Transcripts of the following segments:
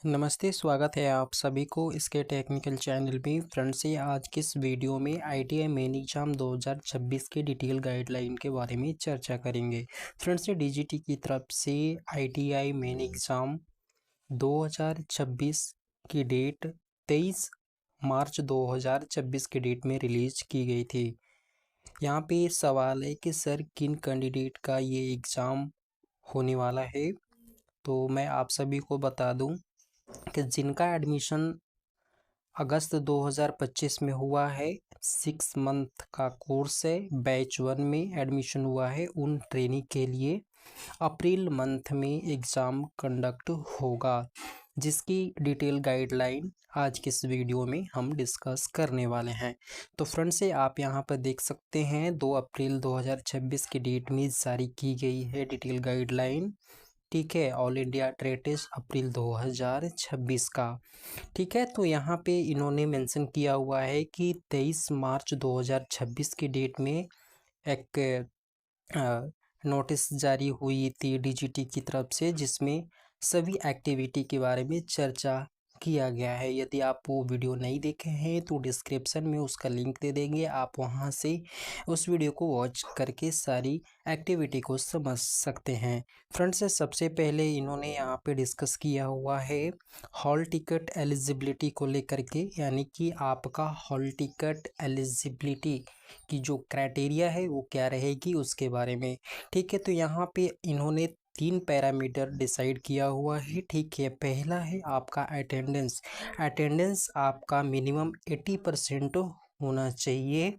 नमस्ते, स्वागत है आप सभी को इसके टेक्निकल चैनल में। फ्रेंड्स, ये आज की इस वीडियो में आईटीआई मेन एग्ज़ाम 2026 के डिटेल गाइडलाइन के बारे में चर्चा करेंगे। फ्रेंड्स, ये डीजीटी की तरफ से आईटीआई मेन एग्ज़ाम 2026 की डेट 23 मार्च 2026 की डेट में रिलीज की गई थी। यहाँ पे सवाल है कि सर किन कैंडिडेट का ये एग्ज़ाम होने वाला है। तो मैं आप सभी को बता दूं कि जिनका एडमिशन अगस्त 2025 में हुआ है, 6 मंथ का कोर्स है, बैच 1 में एडमिशन हुआ है, उन ट्रेनिंग के लिए अप्रैल मंथ में एग्ज़ाम कंडक्ट होगा, जिसकी डिटेल गाइडलाइन आज के इस वीडियो में हम डिस्कस करने वाले हैं। तो फ्रेंड्स, से आप यहां पर देख सकते हैं 2 अप्रैल 2026 की डेट में जारी की गई है डिटेल गाइडलाइन। ठीक है, ऑल इंडिया ट्रेड टेस्ट अप्रैल 2026 का। ठीक है, तो यहाँ पे इन्होंने मेंशन किया हुआ है कि 23 मार्च 2026 की डेट में एक नोटिस जारी हुई थी डीजीटी की तरफ से, जिसमें सभी एक्टिविटी के बारे में चर्चा किया गया है। यदि आप वो वीडियो नहीं देखे हैं तो डिस्क्रिप्शन में उसका लिंक दे देंगे, आप वहां से उस वीडियो को वॉच करके सारी एक्टिविटी को समझ सकते हैं। फ्रेंड्स, सबसे पहले इन्होंने यहाँ पे डिस्कस किया हुआ है हॉल टिकट एलिजिबिलिटी को लेकर के, यानी कि आपका हॉल टिकट एलिजिबिलिटी की जो क्राइटेरिया है वो क्या रहेगी उसके बारे में। ठीक है, तो यहाँ पे इन्होंने 3 पैरामीटर डिसाइड किया हुआ है। ठीक है, पहला है आपका अटेंडेंस। अटेंडेंस आपका मिनिमम 80% होना चाहिए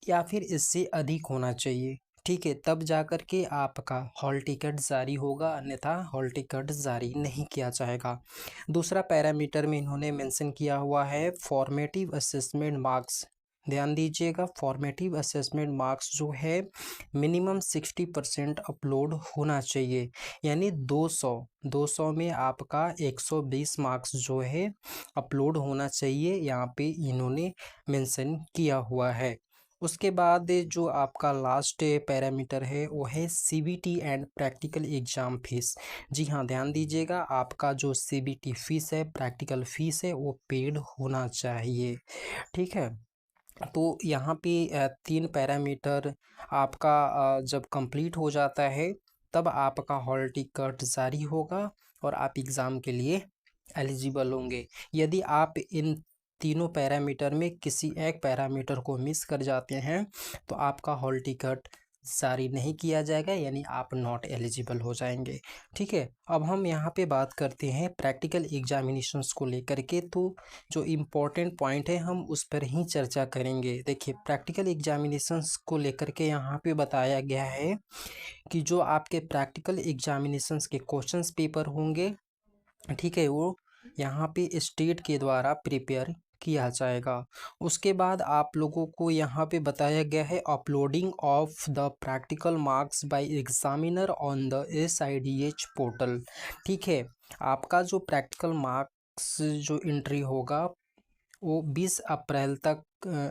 या फिर इससे अधिक होना चाहिए। ठीक है, तब जा कर के आपका हॉल टिकट जारी होगा, अन्यथा हॉल टिकट जारी नहीं किया जाएगा। दूसरा पैरामीटर में इन्होंने मेंशन किया हुआ है फॉर्मेटिव असेसमेंट मार्क्स। ध्यान दीजिएगा, फॉर्मेटिव असेसमेंट मार्क्स जो है मिनिमम 60% अपलोड होना चाहिए, यानी 200 में आपका 120 मार्क्स जो है अपलोड होना चाहिए, यहाँ पे इन्होंने मेंशन किया हुआ है। उसके बाद जो आपका लास्ट पैरामीटर है वो है CBT and practical exam fees. जी हाँ, ध्यान दीजिएगा, आपका जो सीबीटी फीस है, प्रैक्टिकल फीस है, वो पेड होना चाहिए। ठीक है, तो यहाँ पे 3 पैरामीटर आपका जब कंप्लीट हो जाता है तब आपका हॉल टिकट जारी होगा और आप एग्ज़ाम के लिए एलिजिबल होंगे। यदि आप इन तीनों पैरामीटर में किसी एक पैरामीटर को मिस कर जाते हैं तो आपका हॉल टिकट जारी नहीं किया जाएगा, यानी आप नॉट एलिजिबल हो जाएंगे। ठीक है, अब हम यहाँ पे बात करते हैं प्रैक्टिकल एग्जामिनेशंस को लेकर के। तो जो इम्पोर्टेंट पॉइंट है हम उस पर ही चर्चा करेंगे। देखिए, प्रैक्टिकल एग्जामिनेशंस को लेकर के यहाँ पे बताया गया है कि जो आपके प्रैक्टिकल एग्जामिनेशंस के क्वेश्चंस पेपर होंगे, ठीक है, वो यहाँ पे स्टेट के द्वारा प्रिपेयर किया जाएगा। उसके बाद आप लोगों को यहाँ पे बताया गया है uploading of the practical marks bye examiner on the SIDH portal. ठीक है, आपका जो प्रैक्टिकल मार्क्स जो एंट्री होगा वो 20 अप्रैल तक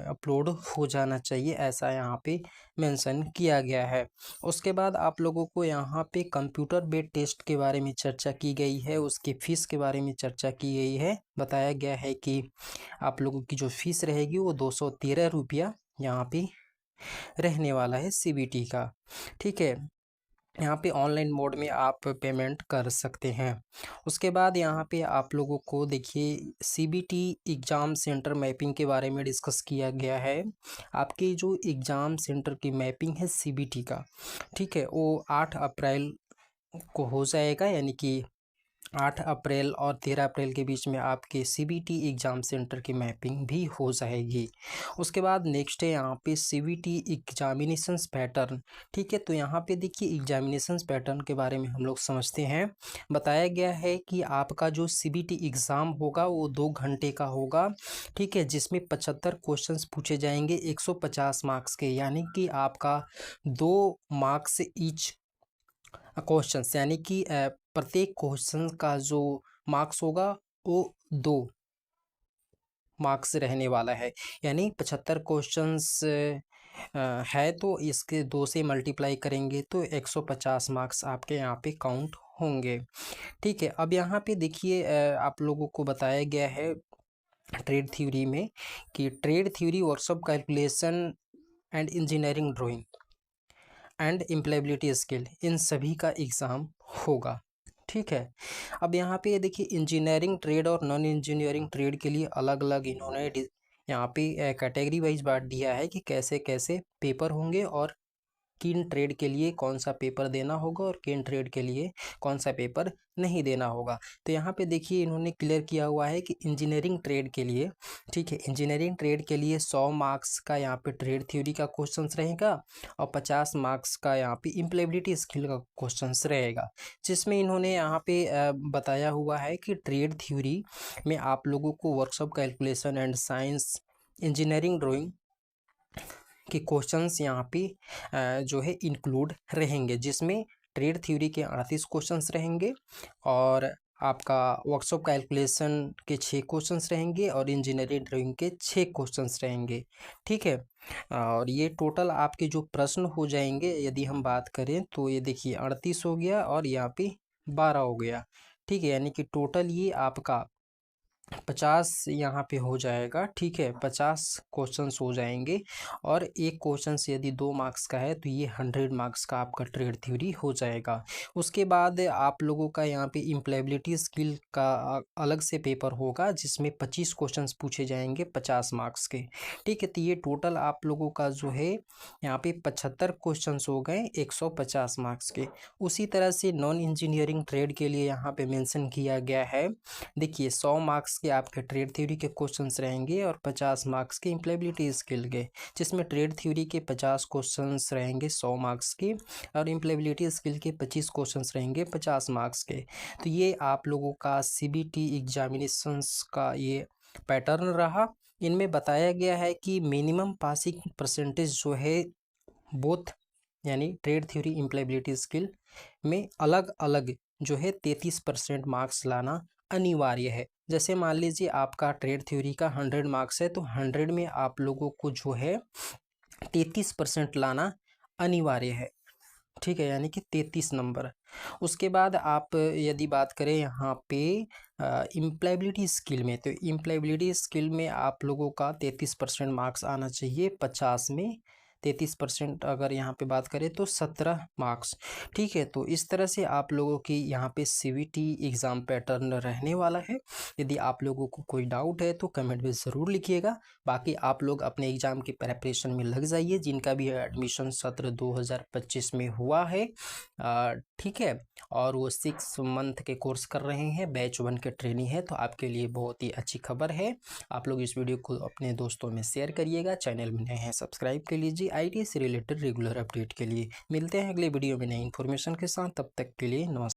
अपलोड हो जाना चाहिए, ऐसा यहाँ पे मेंशन किया गया है। उसके बाद आप लोगों को यहाँ पे कंप्यूटर बेस्ड टेस्ट के बारे में चर्चा की गई है, उसकी फ़ीस के बारे में चर्चा की गई है। बताया गया है कि आप लोगों की जो फीस रहेगी वो 213 रुपया यहाँ पे रहने वाला है सीबीटी का। ठीक है, यहाँ पे ऑनलाइन मोड में आप पेमेंट कर सकते हैं। उसके बाद यहाँ पे आप लोगों को देखिए सीबीटी एग्ज़ाम सेंटर मैपिंग के बारे में डिस्कस किया गया है। आपके जो एग्ज़ाम सेंटर की मैपिंग है सीबीटी का, ठीक है, वो 8 अप्रैल को हो जाएगा, यानी कि 8 अप्रैल और 13 अप्रैल के बीच में आपके सीबीटी एग्ज़ाम सेंटर की मैपिंग भी हो जाएगी। उसके बाद नेक्स्ट है यहाँ पे सीबीटी एग्जामिनेशंस पैटर्न। ठीक है, तो यहाँ पे देखिए एग्जामिनेशंस पैटर्न के बारे में हम लोग समझते हैं। बताया गया है कि आपका जो सीबीटी एग्ज़ाम होगा वो 2 घंटे का होगा। ठीक है, जिसमें 75 क्वेश्चंस पूछे जाएंगे 150 मार्क्स के, यानी कि आपका 2 मार्क्स ईच क्वेश्चंस, यानी कि प्रत्येक क्वेश्चन का जो मार्क्स होगा वो 2 मार्क्स रहने वाला है, यानी 75 क्वेश्चंस है तो इसके 2 से मल्टीप्लाई करेंगे तो 150 मार्क्स आपके यहाँ पे काउंट होंगे। ठीक है, अब यहाँ पे देखिए आप लोगों को बताया गया है ट्रेड थ्योरी में कि trade theory, workshop calculation and engineering drawing and employability skill, इन सभी का एग्ज़ाम होगा। ठीक है, अब यहाँ पे देखिए इंजीनियरिंग ट्रेड और नॉन इंजीनियरिंग ट्रेड के लिए अलग अलग इन्होंने यहाँ पे कैटेगरी वाइज बांट दिया है कि कैसे कैसे पेपर होंगे और किन ट्रेड के लिए कौन सा पेपर देना होगा और किन ट्रेड के लिए कौन सा पेपर नहीं देना होगा। तो यहाँ पे देखिए इन्होंने क्लियर किया हुआ है कि इंजीनियरिंग ट्रेड के लिए, ठीक है, इंजीनियरिंग ट्रेड के लिए 100 मार्क्स का यहाँ पे ट्रेड थ्योरी का क्वेश्चंस रहेगा और 50 मार्क्स का यहाँ पे इम्प्लॉयबिलिटी स्किल का क्वेश्चंस रहेगा, जिसमें इन्होंने यहाँ पे बताया हुआ है कि ट्रेड थ्योरी में आप लोगों को workshop calculation and science, engineering drawing के क्वेश्चंस यहाँ पे जो है इंक्लूड रहेंगे, जिसमें ट्रेड थ्योरी के 38 क्वेश्चंस रहेंगे और आपका वर्कशॉप कैलकुलेशन के 6 क्वेश्चंस रहेंगे और इंजीनियरिंग ड्राइंग के 6 क्वेश्चंस रहेंगे। ठीक है, और ये टोटल आपके जो प्रश्न हो जाएंगे यदि हम बात करें तो ये देखिए 38 हो गया और यहाँ पे 12 हो गया। ठीक है, यानी कि टोटल ये आपका 50 यहाँ पे हो जाएगा। ठीक है, 50 क्वेश्चंस हो जाएंगे और एक क्वेश्चंस यदि 2 मार्क्स का है तो ये 100 मार्क्स का आपका ट्रेड थ्योरी हो जाएगा। उसके बाद आप लोगों का यहाँ पे इम्प्लॉयबिलिटी स्किल का अलग से पेपर होगा, जिसमें 25 क्वेश्चंस पूछे जाएंगे 50 मार्क्स के। ठीक है, तो ये टोटल आप लोगों का जो है यहाँ पे 75 क्वेश्चंस हो गए 150 मार्क्स के। उसी तरह से नॉन इंजीनियरिंग ट्रेड के लिए यहाँ पे मेंशन किया गया है, देखिए 100 मार्क्स के आपके ट्रेड थ्योरी के क्वेश्चंस रहेंगे और 50 मार्क्स के इम्प्लॉयबिलिटी स्किल के, जिसमें ट्रेड थ्योरी के 50 क्वेश्चंस रहेंगे 100 मार्क्स के और इम्प्लॉयबिलिटी स्किल के 25 क्वेश्चंस रहेंगे 50 मार्क्स के। तो ये आप लोगों का सीबीटी एग्जामिनेशंस का ये पैटर्न रहा। इनमें बताया गया है कि मिनिमम पासिंग परसेंटेज जो है बोथ यानी ट्रेड थ्योरी इम्प्लॉयबिलिटी स्किल में अलग अलग जो है 33% मार्क्स लाना अनिवार्य है। जैसे मान लीजिए आपका ट्रेड थ्योरी का 100 मार्क्स है तो 100 में आप लोगों को जो है 33% लाना अनिवार्य है। ठीक है, यानी कि 33 नंबर। उसके बाद आप यदि बात करें यहाँ पे इम्प्लॉयबिलिटी स्किल में, तो इम्प्लॉयबिलिटी स्किल में आप लोगों का 33% मार्क्स आना चाहिए 50 में। 33% अगर यहाँ पे बात करें तो 17 मार्क्स। ठीक है, तो इस तरह से आप लोगों की यहाँ पे सीवीटी एग्ज़ाम पैटर्न रहने वाला है। यदि आप लोगों को कोई डाउट है तो कमेंट में ज़रूर लिखिएगा। बाकी आप लोग अपने एग्ज़ाम की प्रिपरेशन में लग जाइए, जिनका भी एडमिशन सत्र 2025 में हुआ है। ठीक है, और वो 6 मंथ के कोर्स कर रहे हैं, बैच 1 के ट्रेनिंग है, तो आपके लिए बहुत ही अच्छी खबर है। आप लोग इस वीडियो को अपने दोस्तों में शेयर करिएगा। चैनल में नए हैं सब्सक्राइब कर लीजिए आईटी से रिलेटेड रेगुलर अपडेट के लिए। मिलते हैं अगले वीडियो में नई इन्फॉर्मेशन के साथ, तब तक के लिए नमस्कार।